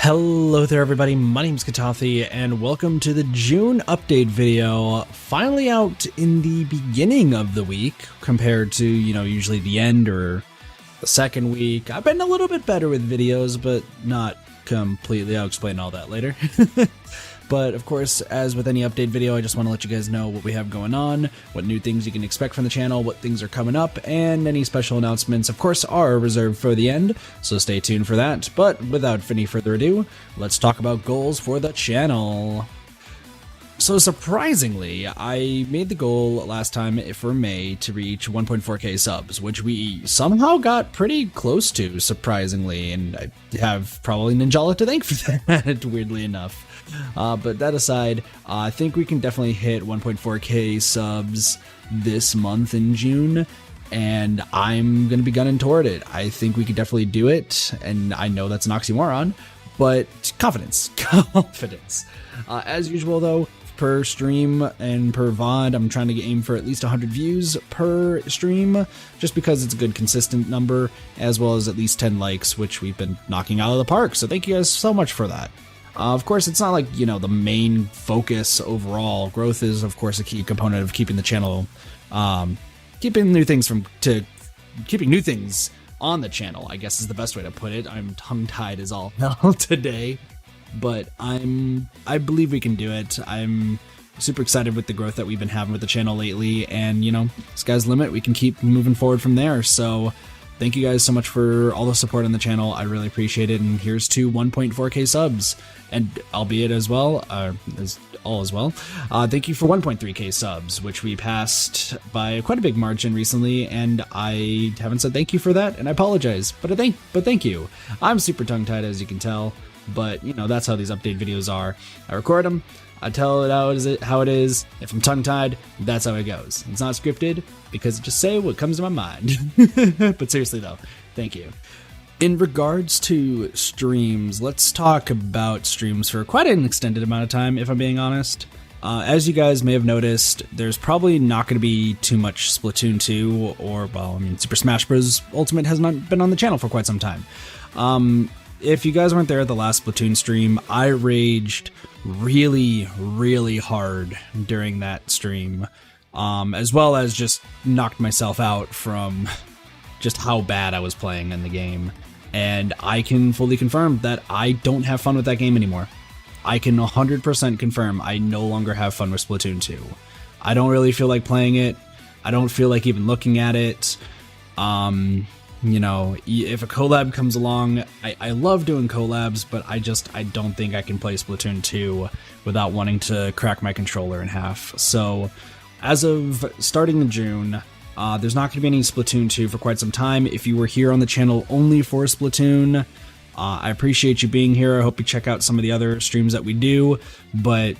Hello there everybody, my name's Kitathi and welcome to the June update video, finally out in the beginning of the week compared to, usually the end or the second week. I've been a little bit better with videos, but not completely. I'll explain all that later. But of course, as with any update video, I just want to let you guys know what we have going on, what new things you can expect from the channel, what things are coming up, and any special announcements, of course, are reserved for the end, so stay tuned for that. But without any further ado, let's talk about goals for the channel. So surprisingly, I made the goal last time for May to reach 1.4k subs, which we somehow got pretty close to, surprisingly, and I have probably Ninjala to thank for that, weirdly enough. But that aside, I think we can definitely hit 1.4k subs this month in June, and I'm going to be gunning toward it. I think we could definitely do it, and I know that's an oxymoron, but confidence. As usual though, per stream and per VOD, I'm trying to aim for at least 100 views per stream, just because it's a good consistent number, as well as at least 10 likes, which we've been knocking out of the park, so thank you guys so much for that. Of course, it's not like, the main focus overall. Growth is, of course, a key component of keeping the channel, keeping new things on the channel, I guess is the best way to put it. I'm tongue-tied as all hell today, but I believe we can do it. I'm super excited with the growth that we've been having with the channel lately, and, sky's the limit. We can keep moving forward from there, so thank you guys so much for all the support on the channel. I really appreciate it, and here's to 1.4k subs, and albeit as well, thank you for 1.3k subs, which we passed by quite a big margin recently, and I haven't said thank you for that, and I apologize, but thank you. I'm super tongue-tied, as you can tell, but that's how these update videos are. I record them, I tell it how it is. If I'm tongue-tied, that's how it goes. It's not scripted, because I just say what comes to my mind. But seriously though, thank you. In regards to streams, let's talk about streams for quite an extended amount of time, if I'm being honest. As you guys may have noticed, there's probably not going to be too much Splatoon 2, or, Super Smash Bros. Ultimate has not been on the channel for quite some time. If you guys weren't there at the last Splatoon stream, I raged really, really hard during that stream, as well as just knocked myself out from just how bad I was playing in the game. And I can fully confirm that I don't have fun with that game anymore. I can 100% confirm I no longer have fun with Splatoon 2. I don't really feel like playing it. I don't feel like even looking at it. If a collab comes along, I love doing collabs, but I don't think I can play Splatoon 2 without wanting to crack my controller in half. So as of starting in June, there's not going to be any Splatoon 2 for quite some time. If you were here on the channel only for Splatoon, I appreciate you being here. I hope you check out some of the other streams that we do, but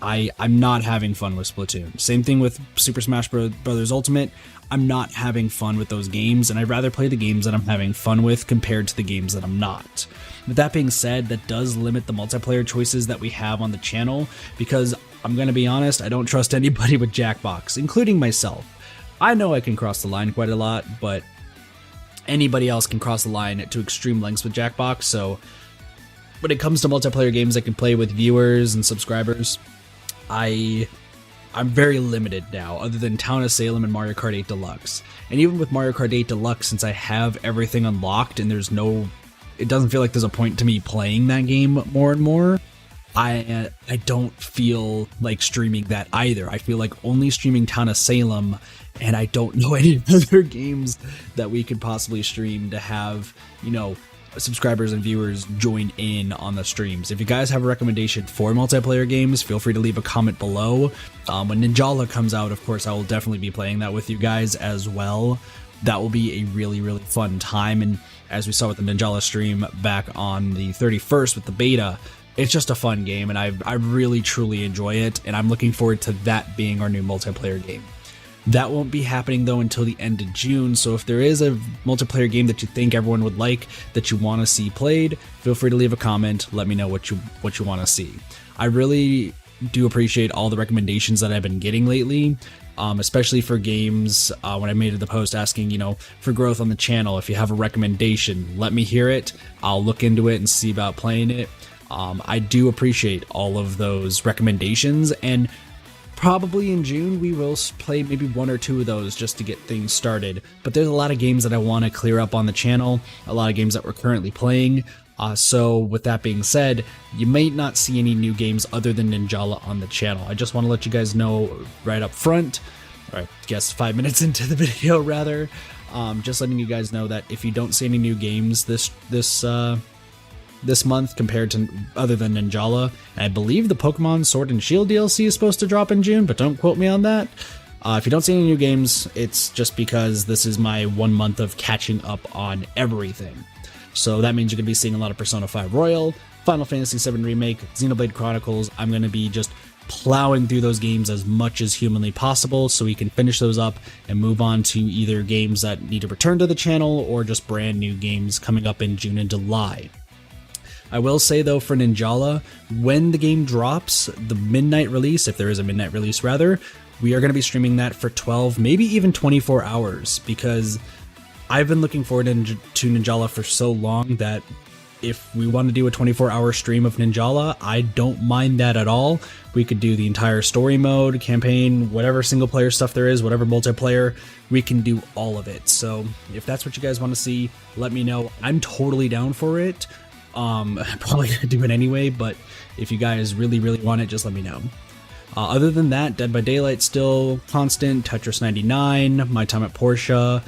I'm not having fun with Splatoon. Same thing with Super Smash Bros. Ultimate. I'm not having fun with those games, and I'd rather play the games that I'm having fun with compared to the games that I'm not. With that being said, that does limit the multiplayer choices that we have on the channel, because I'm going to be honest, I don't trust anybody with Jackbox, including myself. I know I can cross the line quite a lot, but anybody else can cross the line to extreme lengths with Jackbox, so when it comes to multiplayer games I can play with viewers and subscribers, I'm very limited now, other than Town of Salem and Mario Kart 8 Deluxe. And even with Mario Kart 8 Deluxe, since I have everything unlocked and it doesn't feel like there's a point to me playing that game more and more, I don't feel like streaming that either. I feel like only streaming Town of Salem, and I don't know any other games that we could possibly stream to have, subscribers and viewers join in on the streams. If you guys have a recommendation for multiplayer games, feel free to leave a comment below. When Ninjala comes out, of course, I will definitely be playing that with you guys as well. That will be a really, really fun time, and as we saw with the Ninjala stream back on the 31st with the beta, it's just a fun game, and I really, truly enjoy it, and I'm looking forward to that being our new multiplayer game. That won't be happening though until the end of June, so if there is a multiplayer game that you think everyone would like, that you want to see played, feel free to leave a comment, let me know what you want to see. I really do appreciate all the recommendations that I've been getting lately, especially for games. When I made the post asking, for growth on the channel, if you have a recommendation, let me hear it. I'll look into it and see about playing it. I do appreciate all of those recommendations, and probably in June we will play maybe 1 or 2 of those just to get things started. But there's a lot of games that I want to clear up on the channel, a lot of games that we're currently playing. So with that being said, you might not see any new games other than Ninjala on the channel. I just want to let you guys know right up front, or I guess 5 minutes into the video rather, just letting you guys know that if you don't see any new games this month compared to other than Ninjala, and I believe the Pokemon Sword and Shield DLC is supposed to drop in June, but don't quote me on that. If you don't see any new games, it's just because this is my 1 month of catching up on everything. So that means you're going to be seeing a lot of Persona 5 Royal, Final Fantasy VII Remake, Xenoblade Chronicles. I'm going to be just plowing through those games as much as humanly possible so we can finish those up and move on to either games that need to return to the channel or just brand new games coming up in June and July. I will say though, for Ninjala, when the game drops, the midnight release, if there is a midnight release rather, we are going to be streaming that for 12, maybe even 24 hours, because I've been looking forward to Ninjala for so long that if we want to do a 24-hour stream of Ninjala, I don't mind that at all. We could do the entire story mode, campaign, whatever single player stuff there is, whatever multiplayer, we can do all of it. So if that's what you guys want to see, let me know. I'm totally down for it. I'm probably going to do it anyway, but if you guys really, really want it, just let me know. Other than that, Dead by Daylight still constant, Tetris 99, My Time at Portia.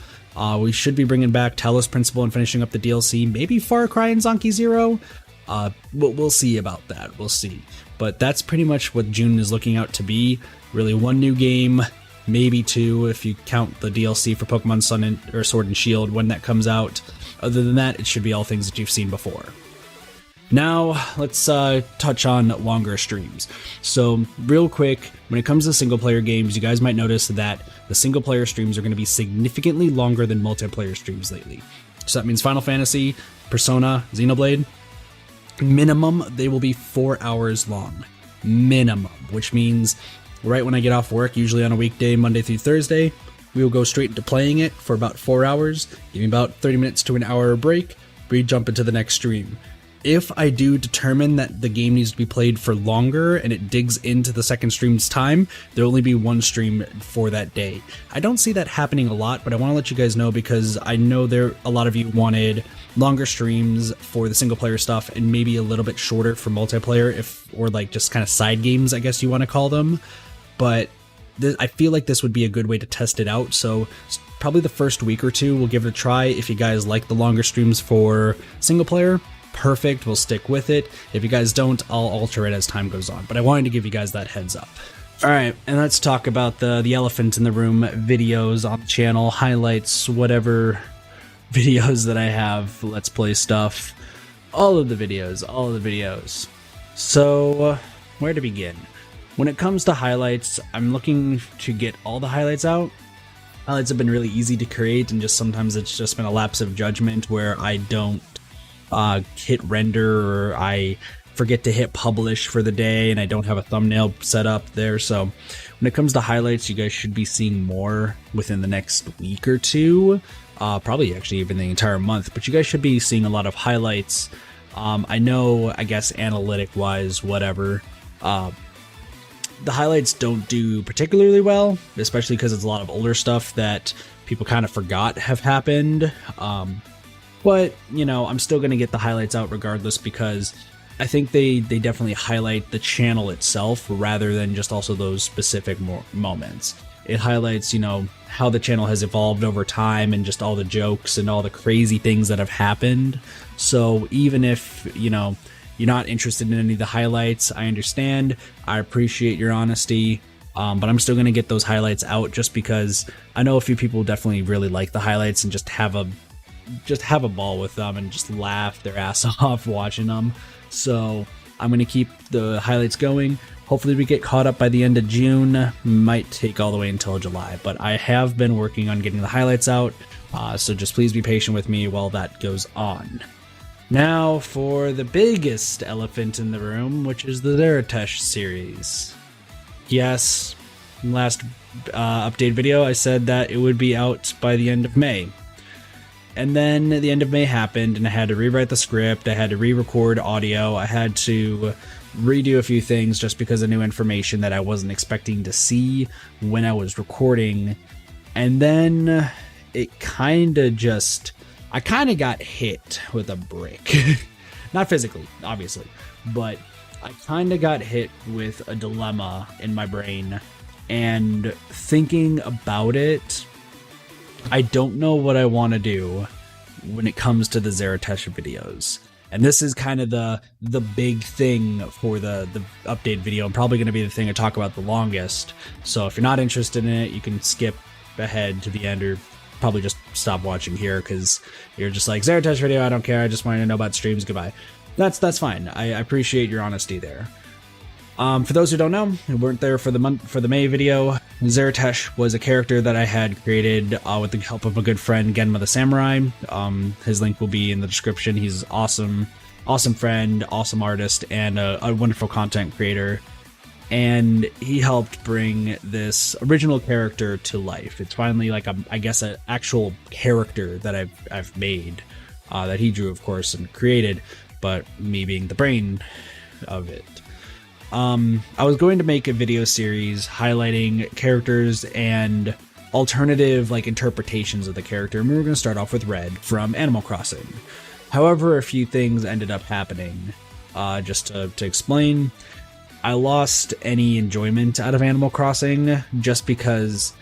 We should be bringing back Talos Principle and finishing up the DLC, maybe Far Cry and Zonky Zero. We'll see about that, we'll see. But that's pretty much what June is looking out to be. Really 1 new game, maybe 2 if you count the DLC for Pokemon Sword and Shield when that comes out. Other than that, it should be all things that you've seen before. Now, let's touch on longer streams. So, real quick, when it comes to single-player games, you guys might notice that the single-player streams are going to be significantly longer than multiplayer streams lately. So that means Final Fantasy, Persona, Xenoblade, minimum, they will be 4 hours long. Minimum, which means right when I get off work, usually on a weekday, Monday through Thursday, we will go straight into playing it for about 4 hours, give me about 30 minutes to an hour break, we jump into the next stream. If I do determine that the game needs to be played for longer and it digs into the second stream's time, there'll only be 1 stream for that day. I don't see that happening a lot, but I want to let you guys know because I know a lot of you wanted longer streams for the single player stuff and maybe a little bit shorter for multiplayer, or like just kind of side games, I guess you want to call them. But I feel like this would be a good way to test it out, so probably the first week or 2 we'll give it a try. If you guys like the longer streams for single player, perfect, we'll stick with it. If you guys don't, I'll alter it as time goes on, but I wanted to give you guys that heads up. Alright, and let's talk about the elephant in the room videos on the channel, highlights, whatever videos that I have, let's play stuff, all of the videos. So, where to begin? When it comes to highlights, I'm looking to get all the highlights out. Highlights have been really easy to create, and just sometimes it's just been a lapse of judgment where I don't hit render, or I forget to hit publish for the day and I don't have a thumbnail set up there. So when it comes to highlights, you guys should be seeing more within the next week or 2, probably actually even the entire month, but you guys should be seeing a lot of highlights. I know, I guess analytic wise, whatever, the highlights don't do particularly well, especially because it's a lot of older stuff that people kind of forgot have happened. But, I'm still going to get the highlights out regardless, because I think they definitely highlight the channel itself rather than just also those specific moments. It highlights, how the channel has evolved over time and just all the jokes and all the crazy things that have happened. So even if, you're not interested in any of the highlights, I understand. I appreciate your honesty. But I'm still going to get those highlights out just because I know a few people definitely really like the highlights and just have a ball with them and just laugh their ass off watching them. So I'm going to keep the highlights going. Hopefully we get caught up by the end of June. Might take all the way until July, but I have been working on getting the highlights out. So just please be patient with me while that goes on. Now for the biggest elephant in the room, which is the Zeritesh series. Yes, last update video I said that it would be out by the end of May. And then the end of May happened and I had to rewrite the script, I had to re-record audio, I had to redo a few things just because of new information that I wasn't expecting to see when I was recording. And then it kind of just... I kind of got hit with a brick. Not physically, obviously, but I kind of got hit with a dilemma in my brain. And thinking about it, I don't know what I want to do when it comes to the Zeritesh videos. And this is kind of the big thing for the update video, and probably going to be the thing I talk about the longest. So if you're not interested in it, you can skip ahead to the end, or probably just stop watching here because you're just like, Zeritesh video, I don't care, I just want to know about streams, goodbye. That's fine. I appreciate your honesty there. For those who don't know, who weren't there for the May video, Zeritesh was a character that I had created with the help of a good friend, Genma the Samurai. His link will be in the description. He's awesome friend, awesome artist, and a wonderful content creator. And he helped bring this original character to life. It's finally like I guess an actual character that I've made, that he drew, of course, and created, but me being the brain of it. I was going to make a video series highlighting characters and alternative interpretations of the character, and we were going to start off with Red from Animal Crossing. However, a few things ended up happening. Just to explain, I lost any enjoyment out of Animal Crossing just because,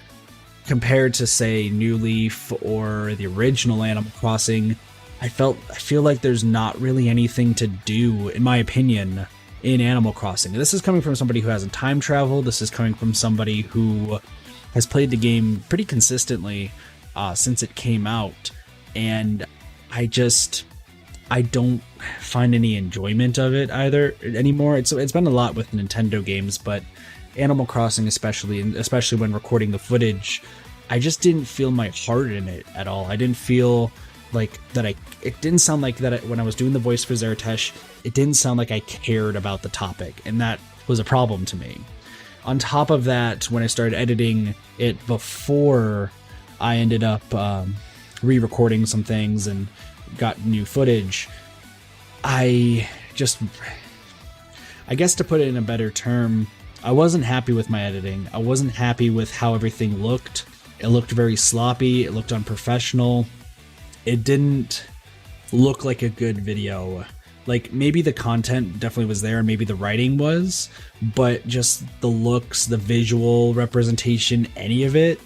compared to say New Leaf or the original Animal Crossing, I feel like there's not really anything to do, in my opinion, in Animal Crossing. And this is coming from somebody who hasn't time traveled. This is coming from somebody who has played the game pretty consistently since it came out, and I don't find any enjoyment of it either anymore. It's been a lot with Nintendo games, but Animal Crossing especially when recording the footage, I just didn't feel my heart in it at all. I didn't feel like that it didn't sound like that when I was doing the voice for Zeritesh, it didn't sound like I cared about the topic, and that was a problem to me. On top of that, when I started editing it before I ended up re-recording some things and got new footage, I guess to put it in a better term, I wasn't happy with my editing. I wasn't happy with how everything looked. It looked very sloppy. It looked unprofessional. It didn't look like a good video. Like, maybe the content definitely was there and maybe the writing was, but just the looks, the visual representation, any of it,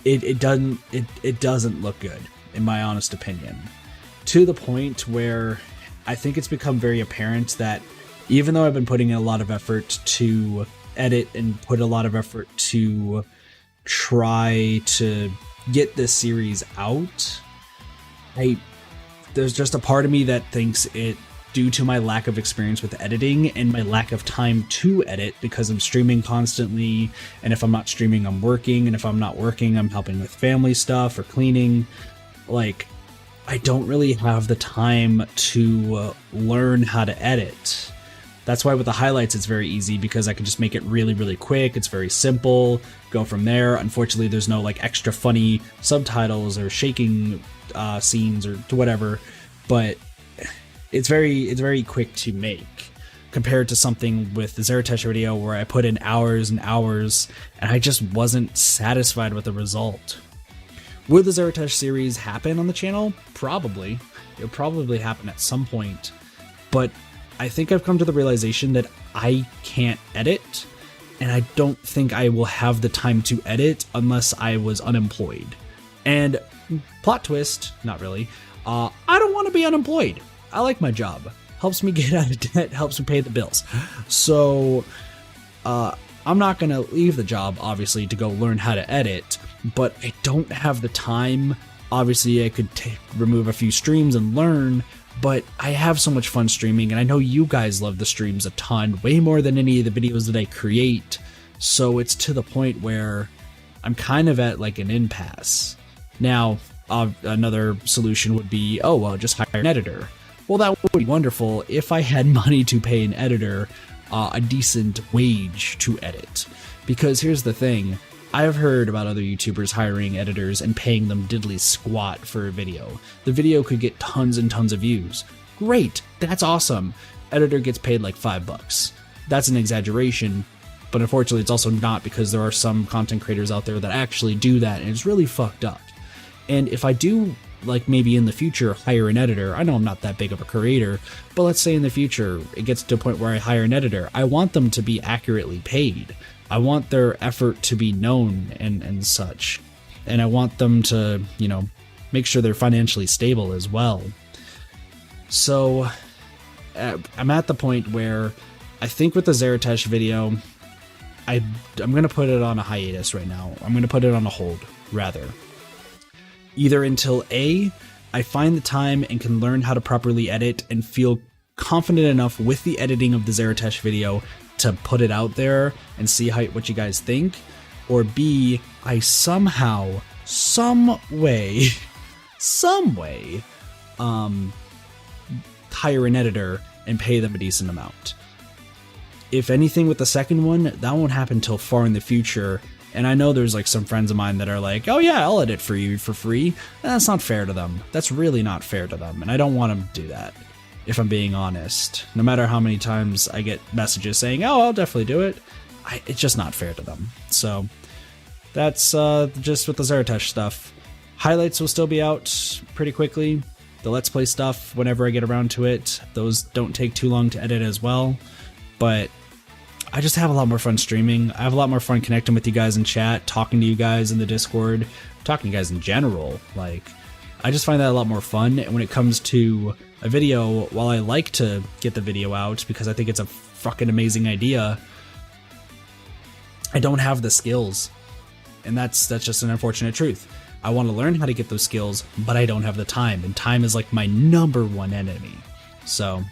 it doesn't look good, in my honest opinion. To the point where I think it's become very apparent that even though I've been putting in a lot of effort to edit and put a lot of effort to try to get this series out, there's just a part of me that thinks it, due to my lack of experience with editing and my lack of time to edit, because I'm streaming constantly, and if I'm not streaming, I'm working, and if I'm not working, I'm helping with family stuff or cleaning. Like, I don't really have the time to learn how to edit. That's why with the highlights it's very easy, because I can just make it really, really quick. It's very simple. Go from there. Unfortunately, there's no extra funny subtitles or shaking scenes or whatever, but it's very quick to make compared to something with the Zeritesh video where I put in hours and hours and I just wasn't satisfied with the result. Will the Zeritesh series happen on the channel? Probably. It'll probably happen at some point, but I think I've come to the realization that I can't edit, and I don't think I will have the time to edit unless I was unemployed. And plot twist, not really, I don't want to be unemployed. I like my job. Helps me get out of debt, helps me pay the bills. So I'm not going to leave the job, obviously, to go learn how to edit, but I don't have the time. Obviously, I could remove a few streams and learn, but I have so much fun streaming, and I know you guys love the streams a ton, way more than any of the videos that I create. So it's to the point where I'm kind of at an impasse. Now, Another solution would be, oh, well, just hire an editor. Well, that would be wonderful if I had money to pay an editor a decent wage to edit. Because here's the thing, I've heard about other YouTubers hiring editors and paying them diddly squat for a video. The video could get tons and tons of views. Great, that's awesome. Editor gets paid like $5. That's an exaggeration, but unfortunately it's also not, because there are some content creators out there that actually do that, and it's really fucked up. And if I do, like, maybe in the future hire an editor, I know I'm not that big of a creator, but let's say in the future it gets to a point where I hire an editor, I want them to be accurately paid. I want their effort to be known and such. And I want them to, you know, make sure they're financially stable as well. So I'm at the point where I think with the Zeritesh video, I'm going to put it on a hiatus right now. I'm going to put it on a hold, rather. Either until A, I find the time and can learn how to properly edit and feel confident enough with the editing of the Zeritesh video to put it out there and see what you guys think, or B, I somehow, some way, hire an editor and pay them a decent amount. If anything with the second one, that won't happen till far in the future. And I know there's like some friends of mine that are like, oh yeah, I'll edit for you for free. That's not fair to them. That's really not fair to them. And I don't want them to do that, if I'm being honest. No matter how many times I get messages saying, oh, I'll definitely do it, it's just not fair to them. So that's just with the Zeritesh stuff. Highlights will still be out pretty quickly. The Let's Play stuff, whenever I get around to it, those don't take too long to edit as well. But I just have a lot more fun streaming. I have a lot more fun connecting with you guys in chat, talking to you guys in the Discord, talking to you guys in general. Like, I just find that a lot more fun. And when it comes to a video, while I like to get the video out because I think it's a fucking amazing idea, I don't have the skills. And that's just an unfortunate truth. I want to learn how to get those skills, but I don't have the time. And time is like my #1 enemy. So,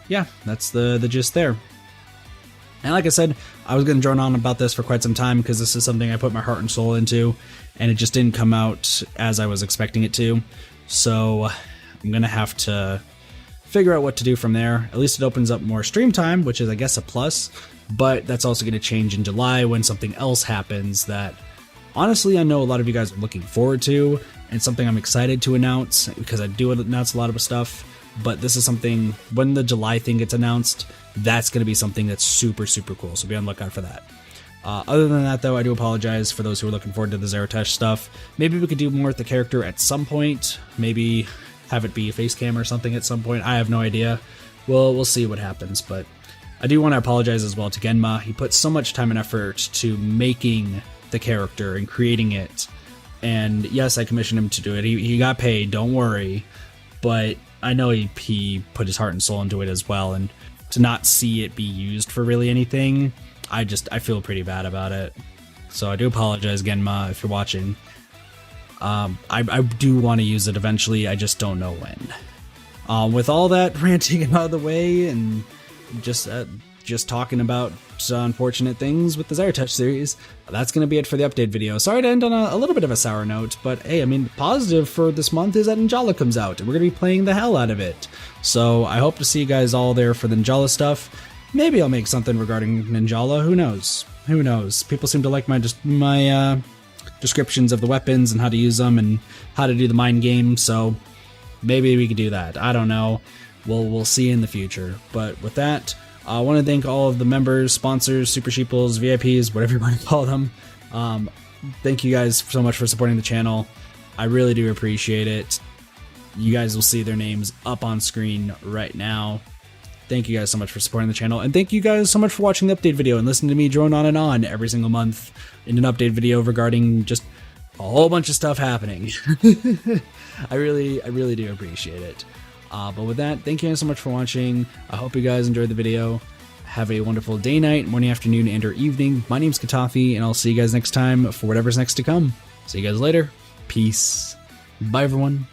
yeah, that's the gist there. And like I said, I was going to drone on about this for quite some time because this is something I put my heart and soul into, and it just didn't come out as I was expecting it to. So I'm going to have to figure out what to do from there. At least it opens up more stream time, which is, I guess, a plus. But that's also going to change in July when something else happens that, honestly, I know a lot of you guys are looking forward to, and something I'm excited to announce because I do announce a lot of stuff. But this is something, when the July thing gets announced, that's going to be something that's super, super cool. So be on the lookout for that. Other than that, though, I do apologize for those who are looking forward to the Zeritesh stuff. Maybe we could do more with the character at some point. Maybe have it be a face cam or something at some point. I have no idea. We'll see what happens. But I do want to apologize as well to Genma. He put so much time and effort to making the character and creating it. And yes, I commissioned him to do it. He got paid, don't worry. But I know he put his heart and soul into it as well, and to not see it be used for really anything, I feel pretty bad about it. So I do apologize, Genma, if you're watching. I do want to use it eventually, I just don't know when. With all that ranting out of the way, and just talking about unfortunate things with the Zeritesh series, that's going to be it for the update video. Sorry to end on a little bit of a sour note, but hey, I mean, positive for this month is that Ninjala comes out, and we're going to be playing the hell out of it. So I hope to see you guys all there for the Ninjala stuff. Maybe I'll make something regarding Ninjala, who knows? Who knows? People seem to like my descriptions of the weapons and how to use them and how to do the mind game, so maybe we could do that. I don't know. We'll see in the future. But with that, I want to thank all of the members, sponsors, Super Sheeples, VIPs, whatever you want to call them. Thank you guys so much for supporting the channel. I really do appreciate it. You guys will see their names up on screen right now. Thank you guys so much for supporting the channel, and thank you guys so much for watching the update video and listening to me drone on and on every single month in an update video regarding just a whole bunch of stuff happening. I really do appreciate it. But with that, thank you guys so much for watching. I hope you guys enjoyed the video. Have a wonderful day, night, morning, afternoon, and or evening. My name's Kitathi, and I'll see you guys next time for whatever's next to come. See you guys later. Peace. Bye, everyone.